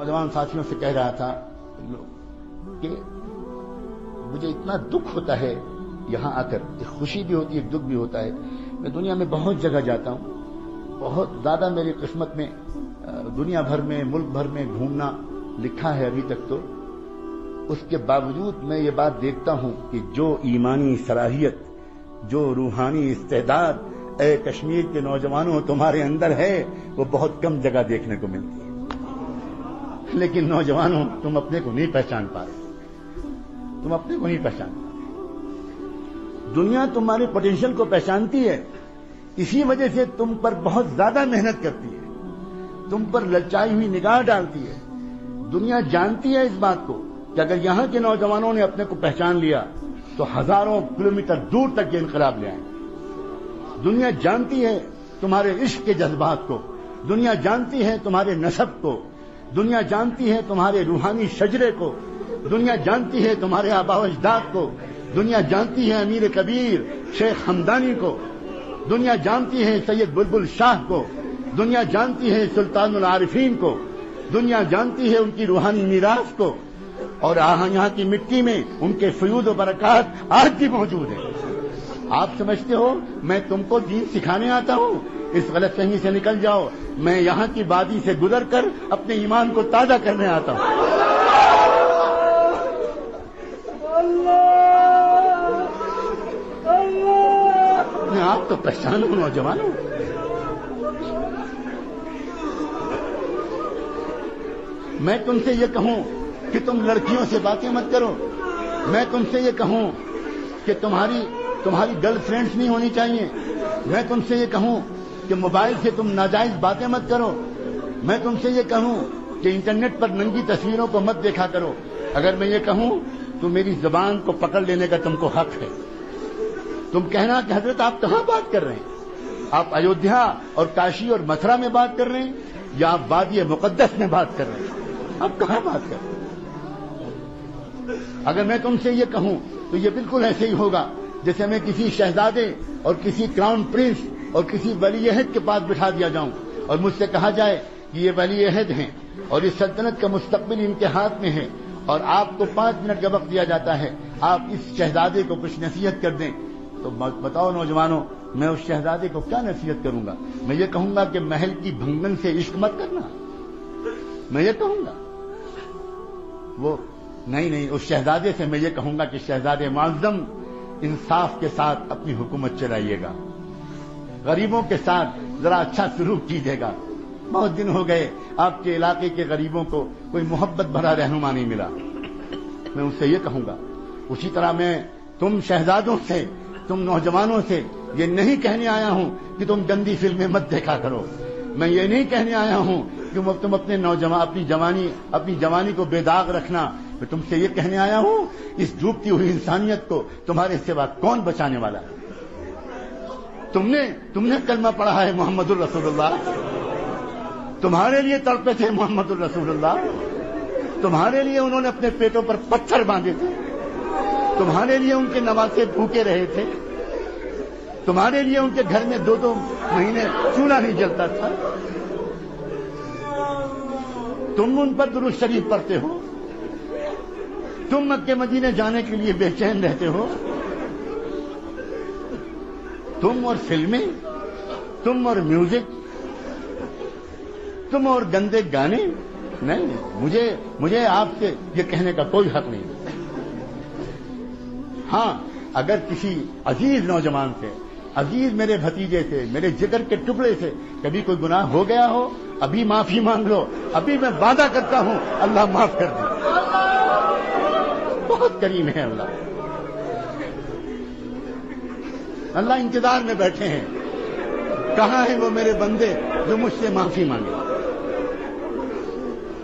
نوجوان ساتھیوں سے کہہ رہا تھا کہ مجھے اتنا دکھ ہوتا ہے یہاں آ کر، ایک خوشی بھی ہوتی ہے، ایک دکھ بھی ہوتا ہے. میں دنیا میں بہت جگہ جاتا ہوں، بہت زیادہ میری قسمت میں دنیا بھر میں، ملک بھر میں گھومنا لکھا ہے ابھی تک. تو اس کے باوجود میں یہ بات دیکھتا ہوں کہ جو ایمانی صلاحیت، جو روحانی استعداد اے کشمیر کے نوجوانوں تمہارے اندر ہے، وہ بہت کم جگہ دیکھنے کو ملتی ہے. لیکن نوجوانوں، تم اپنے کو نہیں پہچان پا رہے، تم اپنے کو نہیں پہچان پا رہے. دنیا تمہارے پوٹینشیل کو پہچانتی ہے، اسی وجہ سے تم پر بہت زیادہ محنت کرتی ہے، تم پر للچائی ہوئی نگاہ ڈالتی ہے. دنیا جانتی ہے اس بات کو کہ اگر یہاں کے نوجوانوں نے اپنے کو پہچان لیا تو ہزاروں کلومیٹر دور تک یہ انقلاب لے آئیں گے. دنیا جانتی ہے تمہارے عشق کے جذبات کو، دنیا جانتی ہے تمہارے نسب کو، دنیا جانتی ہے تمہارے روحانی شجرے کو، دنیا جانتی ہے تمہارے آباء و اجداد کو، دنیا جانتی ہے امیر کبیر شیخ ہمدانی کو، دنیا جانتی ہے سید بلبل شاہ کو، دنیا جانتی ہے سلطان العارفین کو، دنیا جانتی ہے ان کی روحانی میراث کو. اور یہاں کی مٹی میں ان کے فیوض و برکات آج بھی موجود ہیں. آپ سمجھتے ہو میں تم کو دین سکھانے آتا ہوں؟ اس غلط فہمی سے نکل جاؤ. میں یہاں کی وادی سے گزر کر اپنے ایمان کو تازہ کرنے آتا ہوں. اپنے آپ تو پہچانو نوجوانوں. میں تم سے یہ کہوں کہ تم لڑکیوں سے باتیں مت کرو، میں تم سے یہ کہوں کہ تمہاری گرل فرینڈز نہیں ہونی چاہیے، میں تم سے یہ کہوں کہ موبائل سے تم ناجائز باتیں مت کرو، میں تم سے یہ کہوں کہ انٹرنیٹ پر ننگی تصویروں کو مت دیکھا کرو. اگر میں یہ کہوں تو میری زبان کو پکڑ لینے کا تم کو حق ہے. تم کہنا کہ حضرت آپ کہاں بات کر رہے ہیں؟ آپ ایودھیا اور کاشی اور متھرا میں بات کر رہے ہیں یا آپ وادی مقدس میں بات کر رہے ہیں؟ آپ کہاں بات کر رہے ہیں؟ اگر میں تم سے یہ کہوں تو یہ بالکل ایسے ہی ہوگا جیسے میں کسی شہزادے اور کسی کراؤن پرنس اور کسی ولی عہد کے پاس بٹھا دیا جاؤں اور مجھ سے کہا جائے کہ یہ ولی عہد ہیں اور اس سلطنت کا مستقبل ان کے ہاتھ میں ہے اور آپ کو 5 منٹ کا وقت دیا جاتا ہے، آپ اس شہزادے کو کچھ نصیحت کر دیں. تو بتاؤ نوجوانوں، میں اس شہزادے کو کیا نصیحت کروں گا؟ میں یہ کہوں گا کہ محل کی بھنگن سے عشق مت کرنا، میں یہ کہوں گا؟ وہ نہیں، اس شہزادے سے میں یہ کہوں گا کہ شہزادے معظم انصاف کے ساتھ اپنی حکومت چلائیے گا، غریبوں کے ساتھ ذرا اچھا سلوک کیجیے گا. بہت دن ہو گئے آپ کے علاقے کے غریبوں کو کوئی محبت بھرا رہنما نہیں ملا. میں اس سے یہ کہوں گا. اسی طرح میں تم شہزادوں سے، تم نوجوانوں سے یہ نہیں کہنے آیا ہوں کہ تم گندی فلمیں مت دیکھا کرو. میں یہ نہیں کہنے آیا ہوں کہ تم اپنی جوانی کو بے داغ رکھنا. میں تم سے یہ کہنے آیا ہوں اس ڈوبتی ہوئی انسانیت کو تمہارے سوا کون بچانے والا ہے؟ تم نے کلمہ پڑھا ہے محمد الرسول اللہ، تمہارے لیے تڑپے تھے محمد الرسول اللہ، تمہارے لیے انہوں نے اپنے پیٹوں پر پتھر باندھے تھے، تمہارے لیے ان کے نواسے بھوکے رہے تھے، تمہارے لیے ان کے گھر میں 2 مہینے چولہا نہیں جلتا تھا. تم ان پر درود شریف پڑھتے ہو، تم مکے مدینے جانے کے لیے بے چین رہتے ہو. تم اور فلمیں، تم اور میوزک، تم اور گندے گانے. نہیں، مجھے آپ سے یہ کہنے کا کوئی حق نہیں. ہاں، اگر کسی عزیز نوجوان سے، عزیز میرے بھتیجے سے، میرے جگر کے ٹکڑے سے کبھی کوئی گناہ ہو گیا ہو، ابھی معافی مانگ لو. ابھی میں وعدہ کرتا ہوں اللہ معاف کر دے. بہت کریم ہے اللہ. اللہ انتظار میں بیٹھے ہیں. کہاں ہیں وہ میرے بندے جو مجھ سے معافی مانگے؟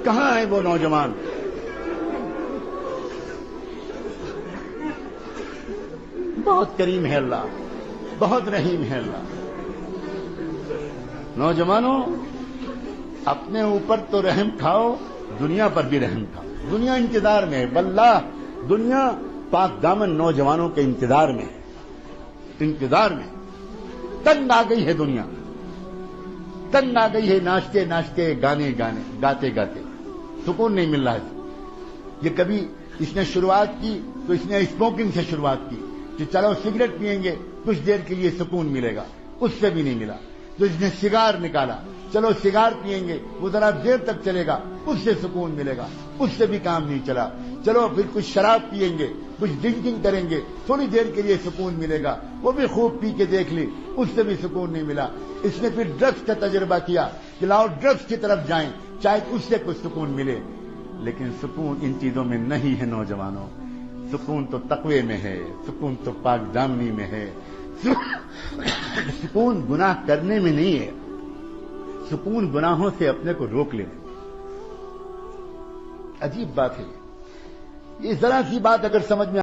کہاں ہیں وہ نوجوان؟ بہت کریم ہے اللہ، بہت رحیم ہے اللہ. نوجوانوں، اپنے اوپر تو رحم کھاؤ، دنیا پر بھی رحم کھاؤ. دنیا انتظار میں ہے، واللہ دنیا پاک دامن نوجوانوں کے انتظار میں ہے. انتظار میں تنگ آ گئی ہے دنیا، تنگ آ گئی ہے ناچتے ناچتے، گانے گاتے گاتے. سکون نہیں مل رہا ہے. یہ کبھی اس نے شروعات کی تو اس نے اسموکنگ سے شروعات کی کہ چلو سگریٹ پیئیں گے کچھ دیر کے لیے سکون ملے گا, اس سے بھی نہیں ملا. تو اس نے سگار نکالا, چلو سگار پیئیں گے وہ ذرا دیر تک چلے گا, اس سے سکون ملے گا, اس سے بھی کام نہیں چلا. چلو پھر کچھ شراب پیئیں گے, کچھ ڈرنکنگ کریں گے, تھوڑی دیر کے لیے سکون ملے گا, وہ بھی خوب پی کے دیکھ لی, اس سے بھی سکون نہیں ملا. اس نے پھر ڈرگس کا تجربہ کیا کہ لاؤ ڈرگس کی طرف جائیں شاید اس سے کچھ سکون ملے. لیکن سکون ان چیزوں میں نہیں ہے نوجوانوں. سکون تو تقوی میں ہے, سکون تو پاک دامنی میں ہے, سکون گناہ کرنے میں نہیں ہے, سکون گناہوں سے اپنے کو روک لینے. عجیب بات ہے یہ ذرا سی بات اگر سمجھ میں